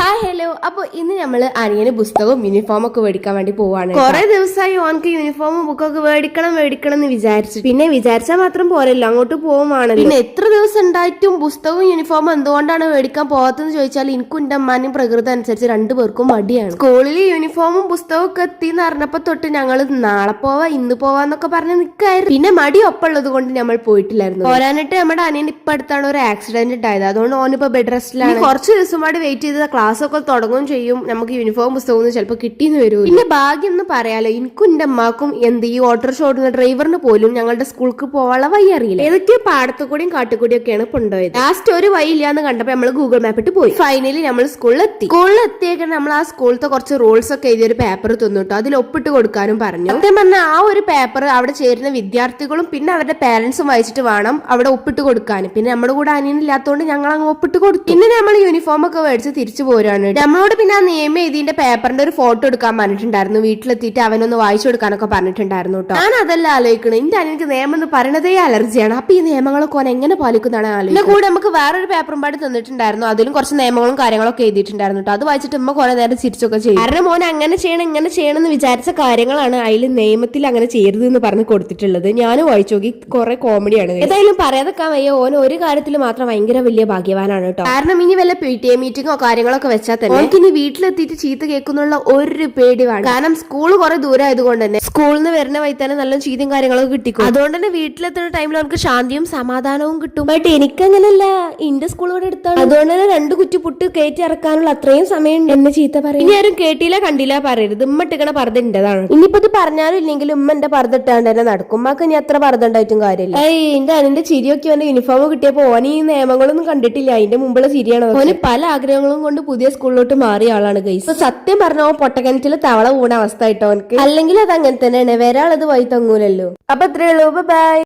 Hi hello. അപ്പൊ ഇന്ന് നമ്മള് അനിയന് പുസ്തകവും യൂണിഫോം ഒക്കെ മേടിക്കാൻ വേണ്ടി പോവാണ്. കുറെ ദിവസമായി ഓനക്ക് യൂണിഫോമും ബുക്കൊക്കെ മേടിക്കണം എന്ന് വിചാരിച്ചു. പിന്നെ വിചാരിച്ചാൽ മാത്രം പോരല്ലോ, അങ്ങോട്ട് പോവുകയാണ്. പിന്നെ എത്ര ദിവസം ഉണ്ടായിട്ടും പുസ്തകവും യൂണിഫോമും എന്തുകൊണ്ടാണ് മേടിക്കാൻ പോകാത്തെന്ന് ചോദിച്ചാൽ എനിക്കും എന്റെ അമ്മാനും പ്രകൃതി അനുസരിച്ച് രണ്ടുപേർക്കും മടിയാണ്. സ്കൂളിൽ യൂണിഫോമും പുസ്തകവും ഒക്കെ എത്തിന്ന് അറിഞ്ഞപ്പോ തൊട്ട് ഞങ്ങള് നാളെ പോവാ ഇന്ന് പോവാന്നൊക്കെ പറഞ്ഞ് നിൽക്കായിരുന്നു. പിന്നെ മടി ഒപ്പുള്ളത് കൊണ്ട് നമ്മൾ പോയിട്ടില്ലായിരുന്നു. പോരാനിട്ട് നമ്മുടെ അനിയൻ ഇപ്പൊ അടുത്താണ് ഒരു ആക്സിഡന്റ് ഉണ്ടായത്. അതുകൊണ്ട് ഓനിപ്പോ ബെഡ് റെസ്റ്റിലാണ്. കുറച്ച് ദിവസം കൂടെ വെയിറ്റ് ചെയ്ത് ക്ലാസ് ഒക്കെ തുടങ്ങുകയും ചെയ്യും. നമുക്ക് യൂണിഫോം പുസ്തകമൊന്നും ചിലപ്പോൾ കിട്ടിയെന്ന് വരും. പിന്നെ ഭാഗ്യം എന്ന് പറയാലോ, എനിക്കും എന്റെ അമ്മാക്കും എന്ത് ഈ ഓട്ടോറിക്ഷ ഓടുന്ന ഡ്രൈവറിന് പോലും ഞങ്ങളുടെ സ്കൂൾക്ക് പോകാനുള്ള വഴി അറിയില്ല. ഏതൊക്കെ പാടത്തുകൂടിയും കാട്ടുകൂടിയൊക്കെയാണ് കൊണ്ടുപോയത്. ലാസ്റ്റ് ഒരു വഴി ഇല്ലാന്ന് കണ്ടപ്പോ നമ്മൾ ഗൂഗിൾ മാപ്പ് ഇട്ട് പോയി. ഫൈനലി നമ്മൾ സ്കൂളിലെത്തിയേക്കാൻ നമ്മൾ ആ സ്കൂളത്തെ കുറച്ച് റൂൾസ് ഒക്കെ എഴുതിയൊരു പേപ്പർ തന്നിട്ടു. അതിൽ ഒപ്പിട്ട് കൊടുക്കാനും പറഞ്ഞു. സത്യം പറഞ്ഞാൽ ആ ഒരു പേപ്പർ അവിടെ ചേരുന്ന വിദ്യാർത്ഥികളും പിന്നെ അവരുടെ പേരൻസും വായിച്ചിട്ട് വേണം അവിടെ ഒപ്പിട്ട് കൊടുക്കാനും. പിന്നെ നമ്മുടെ കൂടെ അനിയനില്ലാത്തതുകൊണ്ട് ഞങ്ങൾ അങ്ങ് ഒപ്പിട്ട് കൊടുത്തു. പിന്നെ നമ്മൾ യൂണിഫോം ഒക്കെ മേടിച്ച് തിരിച്ചു പോരാണ്. നമ്മളോട് പിന്നെ ആ നിയമം ഇതിന്റെ പേപ്പറിന്റെ ഒരു ഫോട്ടോ എടുക്കാൻ പറഞ്ഞിട്ടുണ്ടായിരുന്നു. വീട്ടിലെത്തിയിട്ട് അവനൊന്ന് വായിച്ചു കൊടുക്കാനൊക്കെ പറഞ്ഞിട്ടുണ്ടായിരുന്നു കേട്ടോ. ഞാൻ അതല്ല ആലോചിക്കണം, എന്റെ അനിയനിക്ക് നിയമം എന്ന് പറയുന്നതേ അലർജിയാണ്. അപ്പൊ ഈ നിയമങ്ങളൊക്കെ ഓൻ എങ്ങനെ പാലിക്കുന്നതാണ് ആലോചിക്കുന്നത്. കൂടെ നമുക്ക് വേറൊരു പേപ്പറും പാടി തന്നിട്ടുണ്ടായിരുന്നു. അതിലും കുറച്ച് നിയമങ്ങളും കാര്യങ്ങളൊക്കെ എഴുതിയിട്ടുണ്ടായിരുന്നു കേട്ടോ. അത് വായിച്ചിട്ട് ഉമ്മ കുറെ നേരം ചിരിച്ചൊക്കെ ചെയ്യും. കാരണം മോൻ അങ്ങനെ ചെയ്യണം ഇങ്ങനെ ചെയ്യണം എന്ന് വിചാരിച്ച കാര്യങ്ങളാണ് അതിൽ നിയമത്തിൽ അങ്ങനെ ചെയ്യരുത് എന്ന് പറഞ്ഞ് കൊടുത്തിട്ടുള്ളത്. ഞാനും വായിച്ചു നോക്കി, കുറെ കോമഡിയാണ്. ഏതായാലും പറയാതെക്കാൻ വയ്യ, ഓൻ ഒരു കാര്യത്തിൽ മാത്രം ഭയങ്കര വലിയ ഭാഗ്യവാനാണ് കേട്ടോ. കാരണം ഇനി വല്ല PTA മീറ്റിംഗോ കാര്യങ്ങളൊക്കെ വെച്ചാൽ തന്നെ ഇനി വീട്ടിലെത്തിയിട്ട് ചീത്ത കേൾക്കുന്നുള്ള ഒരു പേടി വേണം. കാരണം സ്കൂൾ കുറെ ദൂരം ആയതുകൊണ്ട് തന്നെ സ്കൂളിൽ നിന്ന് വരുന്ന വഴി തന്നെ നല്ല ചീത്തയും കാര്യങ്ങളൊക്കെ കിട്ടിക്കും. അതുകൊണ്ട് തന്നെ വീട്ടിലെത്തുന്ന ടൈമിൽ നമുക്ക് ശാന്തിയും സമാധാനവും കിട്ടും. ബട്ട് എനിക്കങ്ങനല്ല, എന്റെ സ്കൂൾ ഇവിടെ എടുത്താണ്. അതുകൊണ്ട് തന്നെ 2 കുറ്റി പുട്ട് കയറ്റി ഇറക്കാനുള്ള അത്രയും സമയം എന്നെ ചീത്ത പറയും. ഇനി ആരും കേട്ടില്ല കണ്ടില്ല പറയരുത്. ഉമ്മ ഇട്ടിക്കണ പർദ്ദ എന്റേതാണ്. ഇനിയിപ്പോ ഇത് പറഞ്ഞാലും ഇല്ലെങ്കിലും ഉമ്മ എന്റെ പർദ്ദ ഇട്ടാണ്ട് തന്നെ നടക്കും. ഉമ്മക്ക് ഇനി അത്ര പർദ്ദ ഉണ്ടായിട്ടും കാര്യമില്ല. എന്റെ അനിന്റെ ചിരിയൊക്കെ അവന്റെ യൂണിഫോം കിട്ടിയപ്പോ ഓൻ ഈ നിയമങ്ങളൊന്നും കണ്ടിട്ടില്ല. അതിന്റെ മുമ്പുള്ള ചിരിയാണ്. ഓന് പല ആഗ്രഹങ്ങളും കൊണ്ട് പുതിയ സ്കൂളിലോട്ട് മാറിയ ആളാണ് ഗൈസ്. ഇപ്പൊ സത്യം പറഞ്ഞ പൊട്ടക്കിണറ്റില് തവള വീണ അവസ്ഥ ആയിട്ടോ അവനക്ക്. അല്ലെങ്കിൽ അത് അങ്ങനെ തന്നെയാണ്, വരാളത് വഴി തങ്ങൂലല്ലോ. അപ്പൊ അത്രേ ഉള്ളൂ. ബൈ.